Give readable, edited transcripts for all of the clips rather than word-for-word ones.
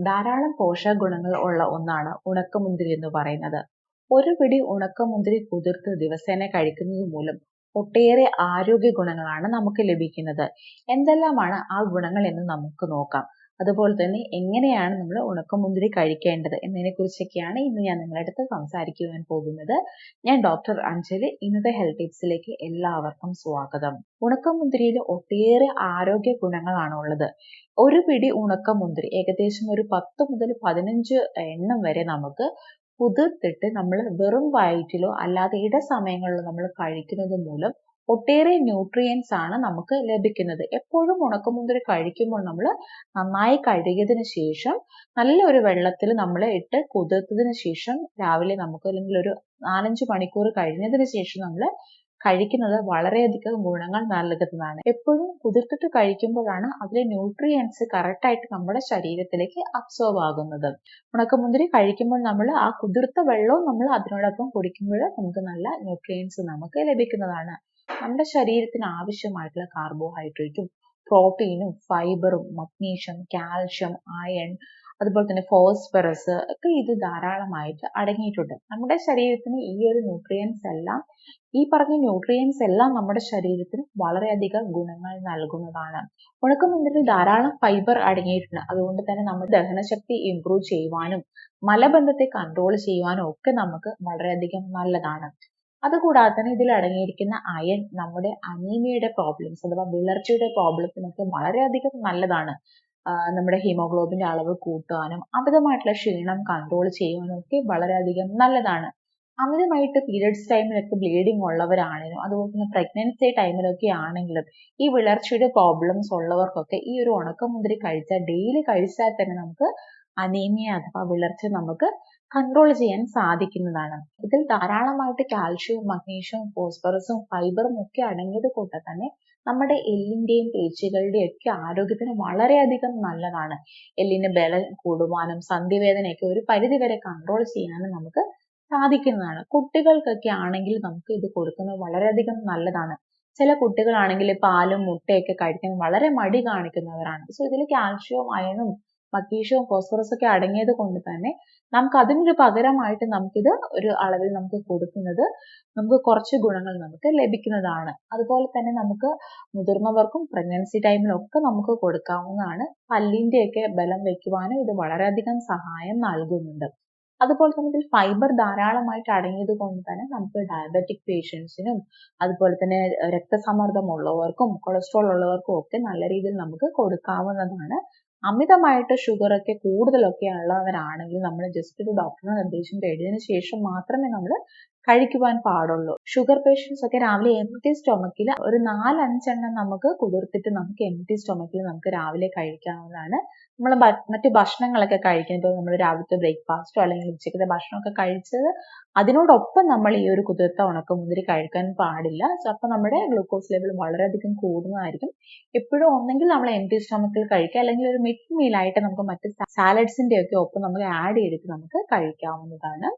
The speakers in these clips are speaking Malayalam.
ധാരാളം പോഷക ഗുണങ്ങൾ ഉള്ള ഒന്നാണ് ഉണക്കമുന്തിരി എന്ന് പറയുന്നത്. ഒരു പിടി ഉണക്കമുന്തിരി കുതിർത്ത് ദിവസേന കഴിക്കുന്നത് മൂലം ഒട്ടേറെ ആരോഗ്യ ഗുണങ്ങളാണ് നമുക്ക് ലഭിക്കുന്നത്. എന്തെല്ലാമാണ് ആ ഗുണങ്ങൾ എന്ന് നമുക്ക് നോക്കാം. അതുപോലെ തന്നെ എങ്ങനെയാണ് നമ്മൾ ഉണക്കമുന്തിരി കഴിക്കേണ്ടത് എന്നതിനെ കുറിച്ചൊക്കെയാണ് ഇന്ന് ഞാൻ നിങ്ങളുടെ അടുത്ത് സംസാരിക്കുവാൻ പോകുന്നത്. ഞാൻ ഡോക്ടർ അഞ്ജലി. ഇന്നത്തെ ഹെൽത്ത് ടിപ്സിലേക്ക് എല്ലാവർക്കും സ്വാഗതം. ഉണക്കമുന്തിരിയിൽ ഒട്ടേറെ ആരോഗ്യ ഗുണങ്ങളാണ് ഉള്ളത്. ഒരു പിടി ഉണക്കമുന്തിരി ഏകദേശം ഒരു 10 മുതൽ 15 എണ്ണം വരെ നമുക്ക് കുതിർത്തിട്ട് നമ്മൾ വെറും വയറ്റിലോ അല്ലാതെ ഇടസമയങ്ങളിലോ നമ്മൾ കഴിക്കുന്നത് മൂലം ഒട്ടേറെ ന്യൂട്രിയൻസ് ആണ് നമുക്ക് ലഭിക്കുന്നത്. എപ്പോഴും ഉണക്കമുന്തിരി കഴിക്കുമ്പോൾ നമ്മൾ നന്നായി കഴുകിയതിന് ശേഷം നല്ലൊരു വെള്ളത്തിൽ നമ്മൾ ഇട്ട് കുതിർത്തതിന് ശേഷം രാവിലെ നമുക്ക് അല്ലെങ്കിൽ ഒരു 4-5 മണിക്കൂർ കഴിഞ്ഞതിന് ശേഷം നമ്മൾ കഴിക്കുന്നത് വളരെയധികം ഗുണങ്ങൾ നൽകുന്നതാണ്. എപ്പോഴും കുതിർത്തിട്ട് കഴിക്കുമ്പോഴാണ് അതിലെ ന്യൂട്രിയൻസ് കറക്റ്റ് ആയിട്ട് നമ്മുടെ ശരീരത്തിലേക്ക് അബ്സോർബ് ആകുന്നത്. ഉണക്കമുന്തിരി കഴിക്കുമ്പോൾ നമ്മൾ ആ കുതിർത്ത വെള്ളവും നമ്മൾ അതിനോടൊപ്പം കുടിക്കുമ്പോൾ നമുക്ക് നല്ല ന്യൂട്രിയൻസ് നമുക്ക് ലഭിക്കുന്നതാണ്. നമ്മുടെ ശരീരത്തിന് ആവശ്യമായിട്ടുള്ള കാർബോഹൈഡ്രേറ്റും പ്രോട്ടീനും ഫൈബറും മഗ്നീഷ്യം, കാൽഷ്യം, അയൺ, അതുപോലെ തന്നെ ഫോസ്ഫറസ് ഒക്കെ ഇത് ധാരാളമായിട്ട് അടങ്ങിയിട്ടുണ്ട്. നമ്മുടെ ശരീരത്തിന് ഈ ഒരു ന്യൂട്രിയൻസ് എല്ലാം നമ്മുടെ ശരീരത്തിന് വളരെയധികം ഗുണങ്ങൾ നൽകുന്നതാണ്. ഉണക്കമുന്തിരിയിൽ ധാരാളം ഫൈബർ അടങ്ങിയിട്ടുണ്ട്. അതുകൊണ്ട് തന്നെ നമ്മുടെ ദഹനശക്തി ഇംപ്രൂവ് ചെയ്യുവാനും മലബന്ധത്തെ കൺട്രോൾ ചെയ്യുവാനും ഒക്കെ നമുക്ക് വളരെയധികം നല്ലതാണ്. അതുകൂടാതെ തന്നെ ഇതിൽ അടങ്ങിയിരിക്കുന്ന അയൺ നമ്മുടെ അനീമിയയുടെ പ്രോബ്ലംസ് അഥവാ വിളർച്ചയുടെ പ്രോബ്ലത്തിനൊക്കെ വളരെയധികം നല്ലതാണ്. നമ്മുടെ ഹീമോഗ്ലോബിന്റെ അളവ് കൂട്ടാനും അമിതമായിട്ടുള്ള ക്ഷീണം കൺട്രോൾ ചെയ്യുവാനും ഒക്കെ വളരെയധികം നല്ലതാണ്. അമിതമായിട്ട് പീരിയഡ്സ് ടൈമിലൊക്കെ ബ്ലീഡിങ് ഉള്ളവരാണെങ്കിലും അതുപോലെ തന്നെ പ്രഗ്നൻസി ടൈമിലൊക്കെ ആണെങ്കിലും ഈ വിളർച്ചയുടെ പ്രോബ്ലംസ് ഉള്ളവർക്കൊക്കെ ഈ ഒരു ഉണക്കമുന്തിരി ഡെയിലി കഴിച്ചാൽ തന്നെ നമുക്ക് അനീമിയ അഥവാ വിളർച്ച നമുക്ക് കൺട്രോൾ ചെയ്യാൻ സാധിക്കുന്നതാണ്. ഇതിൽ ധാരാളമായിട്ട് കാൽഷ്യവും മഗ്നീഷ്യവും ഫോസ്ഫറസും ഫൈബറും ഒക്കെ അടങ്ങിയത് കൊണ്ട് തന്നെ നമ്മുടെ എല്ലിന്റെയും പേശികളുടെയും ഒക്കെ ആരോഗ്യത്തിന് വളരെയധികം നല്ലതാണ്. എല്ലിന് ബലം കൂടുവാനും സന്ധിവേദനയൊക്കെ ഒരു പരിധിവരെ കൺട്രോൾ ചെയ്യാനും നമുക്ക് സാധിക്കുന്നതാണ്. കുട്ടികൾക്കൊക്കെ ആണെങ്കിൽ നമുക്ക് ഇത് കൊടുക്കുന്നത് വളരെയധികം നല്ലതാണ്. ചില കുട്ടികളാണെങ്കിൽ പാലും മുട്ടയൊക്കെ കഴിക്കാൻ വളരെ മടി കാണിക്കുന്നവരാണ്. സോ ഇതിൽ കാൽഷ്യവും അയണും മഗ്നീഷ്യവും ഫോസ്ഫറസും ഒക്കെ അടങ്ങിയത് കൊണ്ട് തന്നെ നമുക്ക് അതിനൊരു പകരമായിട്ട് നമുക്കിത് ഒരു അളവിൽ നമുക്ക് കൊടുക്കുന്നത് നമുക്ക് കുറച്ച് ഗുണങ്ങൾ നമുക്ക് ലഭിക്കുന്നതാണ്. അതുപോലെ തന്നെ നമുക്ക് മുതിർന്നവർക്കും പ്രഗ്നൻസി ടൈമിലൊക്കെ നമുക്ക് കൊടുക്കാവുന്നതാണ്. പല്ലിന്റെയൊക്കെ ബലം വെക്കുവാനും ഇത് വളരെയധികം സഹായം നൽകുന്നുണ്ട്. അതുപോലെ തന്നെ ഇതിൽ ഫൈബർ ധാരാളമായിട്ട് അടങ്ങിയത് കൊണ്ട് തന്നെ നമുക്ക് ഡയബറ്റിക് പേഷ്യൻസിനും അതുപോലെ തന്നെ രക്തസമ്മർദ്ദം ഉള്ളവർക്കും കൊളസ്ട്രോൾ ഉള്ളവർക്കും ഒക്കെ നല്ല രീതിയിൽ നമുക്ക് കൊടുക്കാവുന്നതാണ്. അമിതമായിട്ട് ഷുഗർ ഒക്കെ കൂടുതലൊക്കെ ഉള്ളവരാണെങ്കിൽ നമ്മൾ ജസ്റ്റ് ഒരു ഡോക്ടറുടെ നിർദ്ദേശം തേടിയതിനു ശേഷം മാത്രമേ നമ്മൾ കഴിക്കുവാൻ പാടുള്ളൂ. ഷുഗർ പേഷ്യൻസ് ഒക്കെ രാവിലെ എംപ്റ്റി സ്റ്റൊമക്കിൽ ഒരു 4-5 എണ്ണം നമുക്ക് കുതിർത്തിട്ട് നമുക്ക് എംപ്റ്റി സ്റ്റൊമക്കിൽ നമുക്ക് രാവിലെ കഴിക്കാവുന്നതാണ്. നമ്മൾ മറ്റു ഭക്ഷണങ്ങളൊക്കെ കഴിക്കുമ്പോൾ നമ്മൾ രാവിലത്തെ ബ്രേക്ക്ഫാസ്റ്റോ അല്ലെങ്കിൽ ഉച്ചക്കത്തെ ഭക്ഷണമൊക്കെ കഴിച്ചത് അതിനോടൊപ്പം നമ്മൾ ഈ ഒരു കുതിർത്ത ഉണക്കമുന്തിരി കഴിക്കാൻ പാടില്ല. അപ്പൊ നമ്മുടെ ഗ്ലൂക്കോസ് ലെവൽ വളരെയധികം കൂടുന്നതായിരിക്കും. എപ്പോഴും ഒന്നെങ്കിൽ നമ്മൾ എംപ്റ്റി സ്റ്റൊമക്കിൽ കഴിക്കുക അല്ലെങ്കിൽ ഒരു മിഡ് മീലായിട്ട് നമുക്ക് മറ്റ് സാലഡ്സിന്റെ ഒക്കെ ഒപ്പം നമുക്ക് ആഡ് ചെയ്തിട്ട് നമുക്ക് കഴിക്കാവുന്നതാണ്.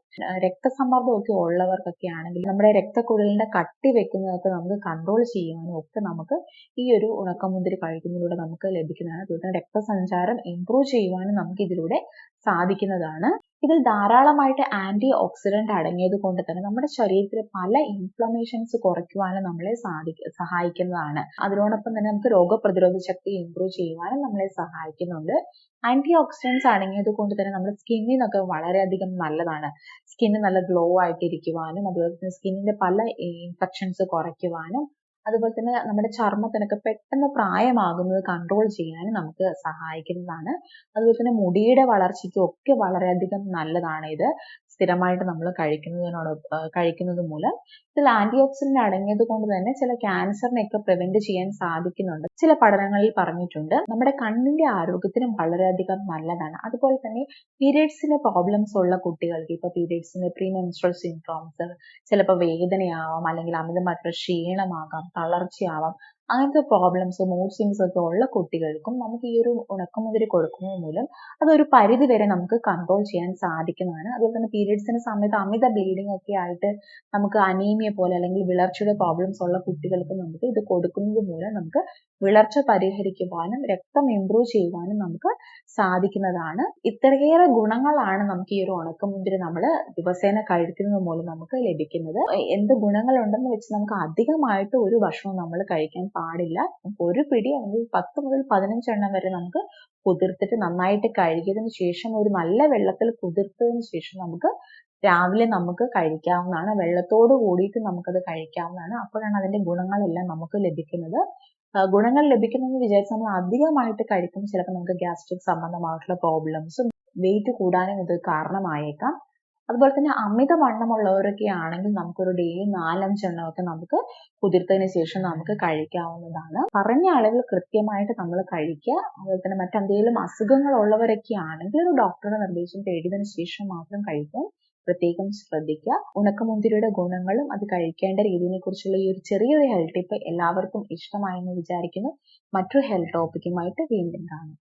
രക്തസമ്മർദ്ദം ഒക്കെ ഉള്ളവർക്കൊക്കെ ആണെങ്കിൽ നമ്മുടെ രക്തക്കുഴലിന്റെ കട്ടി വെക്കുന്നതൊക്കെ നമുക്ക് കൺട്രോൾ ചെയ്യുവാനും ഒക്കെ നമുക്ക് ഈ ഒരു ഉണക്കമുന്തിരി കഴിക്കുന്നതിലൂടെ നമുക്ക് ലഭിക്കുന്നതാണ്. അതുപോലെ തന്നെ രക്തസഞ്ചാരം ഇംപ്രൂവ് ചെയ്യുവാനും നമുക്ക് ഇതിലൂടെ സാധിക്കുന്നതാണ്. ഇതിൽ ധാരാളമായിട്ട് ആന്റി ഓക്സിഡന്റ് അടങ്ങിയത് കൊണ്ട് തന്നെ നമ്മുടെ ശരീരത്തിലെ പല ഇൻഫ്ലമേഷൻസ് കുറയ്ക്കുവാനും നമ്മളെ സഹായിക്കുന്നതാണ്. അതിനോടൊപ്പം തന്നെ നമുക്ക് രോഗപ്രതിരോധ ശക്തി ഇംപ്രൂവ് ചെയ്യുവാനും നമ്മളെ സഹായിക്കുന്നുണ്ട്. ആന്റി ഓക്സിഡൻസ് അടങ്ങിയത് കൊണ്ട് തന്നെ നമ്മുടെ സ്കിന്നിനൊക്കെ വളരെയധികം നല്ലതാണ്. സ്കിന്ന് നല്ല ഗ്ലോ ആയിട്ടിരിക്കുവാനും അതുപോലെ തന്നെ സ്കിന്നിന്റെ പല ഇൻഫെക്ഷൻസ് കുറയ്ക്കുവാനും അതുപോലെ തന്നെ നമ്മുടെ ചർമ്മത്തിനൊക്കെ പെട്ടെന്ന് പ്രായമാകുന്നത് കൺട്രോൾ ചെയ്യാനും നമുക്ക് സഹായിക്കുന്നതാണ്. അതുപോലെ തന്നെ മുടിയുടെ വളർച്ചയ്ക്കും ഒക്കെ വളരെയധികം നല്ലതാണ് ഇത്. സ്ഥിരമായിട്ട് നമ്മൾ കഴിക്കുന്നത് മൂലം ഇതിൽ ആന്റി ഓക്സിഡന്റ് അടങ്ങിയത് കൊണ്ട് തന്നെ ചില ക്യാൻസറിനെയൊക്കെ പ്രിവെന്റ് ചെയ്യാൻ സാധിക്കുന്നുണ്ട്. ചില പഠനങ്ങളിൽ പറഞ്ഞിട്ടുണ്ട്. നമ്മുടെ കണ്ണിന്റെ ആരോഗ്യത്തിനും വളരെയധികം നല്ലതാണ്. അതുപോലെ തന്നെ പീരിയഡ്സിന് പ്രോബ്ലംസ് ഉള്ള കുട്ടികൾക്ക് ഇപ്പൊ പീരിയഡ്സിന് പ്രീമെൻസ്ട്രൽ സിൻഡ്രോംസ് ചിലപ്പോൾ വേദനയാവാം അല്ലെങ്കിൽ അമിതമായിട്ടുള്ള ക്ഷീണമാകാം തളർച്ചയാവാം. അങ്ങനത്തെ പ്രോബ്ലംസ് മൂഡ് സ്വിങ്സ് ഒക്കെ ഉള്ള കുട്ടികൾക്കും നമുക്ക് ഈ ഒരു ഉണക്കമുന്തിരി കൊടുക്കുന്നത് മൂലം അതൊരു പരിധി വരെ നമുക്ക് കൺട്രോൾ ചെയ്യാൻ സാധിക്കുന്നതാണ്. അതുപോലെ തന്നെ പീരിയഡ്സിന്റെ സമയത്ത് അമിത ബ്ലീഡിംഗ് ഒക്കെ ആയിട്ട് നമുക്ക് അനീമിയ പോലെ അല്ലെങ്കിൽ വിളർച്ചയുടെ പ്രോബ്ലംസ് ഉള്ള കുട്ടികൾക്ക് നമുക്ക് ഇത് കൊടുക്കുന്നത് മൂലം നമുക്ക് വിളർച്ച പരിഹരിക്കുവാനും രക്തം ഇംപ്രൂവ് ചെയ്യുവാനും നമുക്ക് സാധിക്കുന്നതാണ്. ഇത്രയേറെ ഗുണങ്ങളാണ് നമുക്ക് ഈ ഒരു ഉണക്കമുന്തിരി നമ്മൾ ദിവസേന കഴിക്കുന്നത് മൂലം നമുക്ക് ലഭിക്കുന്നത്. എന്ത് ഗുണങ്ങളുണ്ടെന്ന് വെച്ച് നമുക്ക് അധികമായിട്ട് ഒരു ഭക്ഷണവും നമ്മൾ കഴിക്കാൻ പാടില്ല. ഒരു പിടി അല്ലെങ്കിൽ 10 മുതൽ 15 എണ്ണം വരെ നമുക്ക് കുതിർത്തിട്ട് നന്നായിട്ട് കഴുകിയതിന് ശേഷം ഒരു നല്ല വെള്ളത്തിൽ കുതിർത്തതിന് ശേഷം നമുക്ക് രാവിലെ നമുക്ക് കഴിക്കാവുന്നതാണ്. വെള്ളത്തോട് കൂടിയിട്ട് നമുക്കത് കഴിക്കാവുന്നതാണ്. അപ്പോഴാണ് അതിന്റെ ഗുണങ്ങളെല്ലാം നമുക്ക് ലഭിക്കുന്നത്. ഗുണങ്ങൾ ലഭിക്കുന്നെന്ന് വിചാരിച്ച് നമ്മൾ അധികമായിട്ട് കഴിക്കുമ്പോൾ ചിലപ്പോൾ നമുക്ക് ഗ്യാസ്ട്രിക് സംബന്ധമായിട്ടുള്ള പ്രോബ്ലംസും വെയിറ്റ് കൂടാനും ഇത് കാരണമായേക്കാം. അതുപോലെ തന്നെ അമിതവണ്ണമുള്ളവരൊക്കെ ആണെങ്കിൽ നമുക്കൊരു ഡെയിലി 4-5 എണ്ണമൊക്കെ നമുക്ക് കുതിർത്തതിന് ശേഷം നമുക്ക് കഴിക്കാവുന്നതാണ്. പറഞ്ഞ അളവിൽ കൃത്യമായിട്ട് നമ്മൾ കഴിക്കുക. അതുപോലെ തന്നെ മറ്റെന്തെങ്കിലും അസുഖങ്ങൾ ഉള്ളവരൊക്കെ ആണെങ്കിൽ ഒരു ഡോക്ടറുടെ നിർദ്ദേശം തേടിയതിനു ശേഷം മാത്രം കഴിക്കാൻ പ്രത്യേകം ശ്രദ്ധിക്കുക. ഉണക്കമുന്തിരിയുടെ ഗുണങ്ങളും അത് കഴിക്കേണ്ട രീതിയെ കുറിച്ചുള്ള ഈ ഒരു ചെറിയൊരു ഹെൽത്ത് ടിപ്പ് എല്ലാവർക്കും ഇഷ്ടമായെന്ന് വിചാരിക്കുന്നു. മറ്റൊരു ഹെൽത്ത് ടോപ്പിക്കുമായിട്ട് വീണ്ടും കാണാം.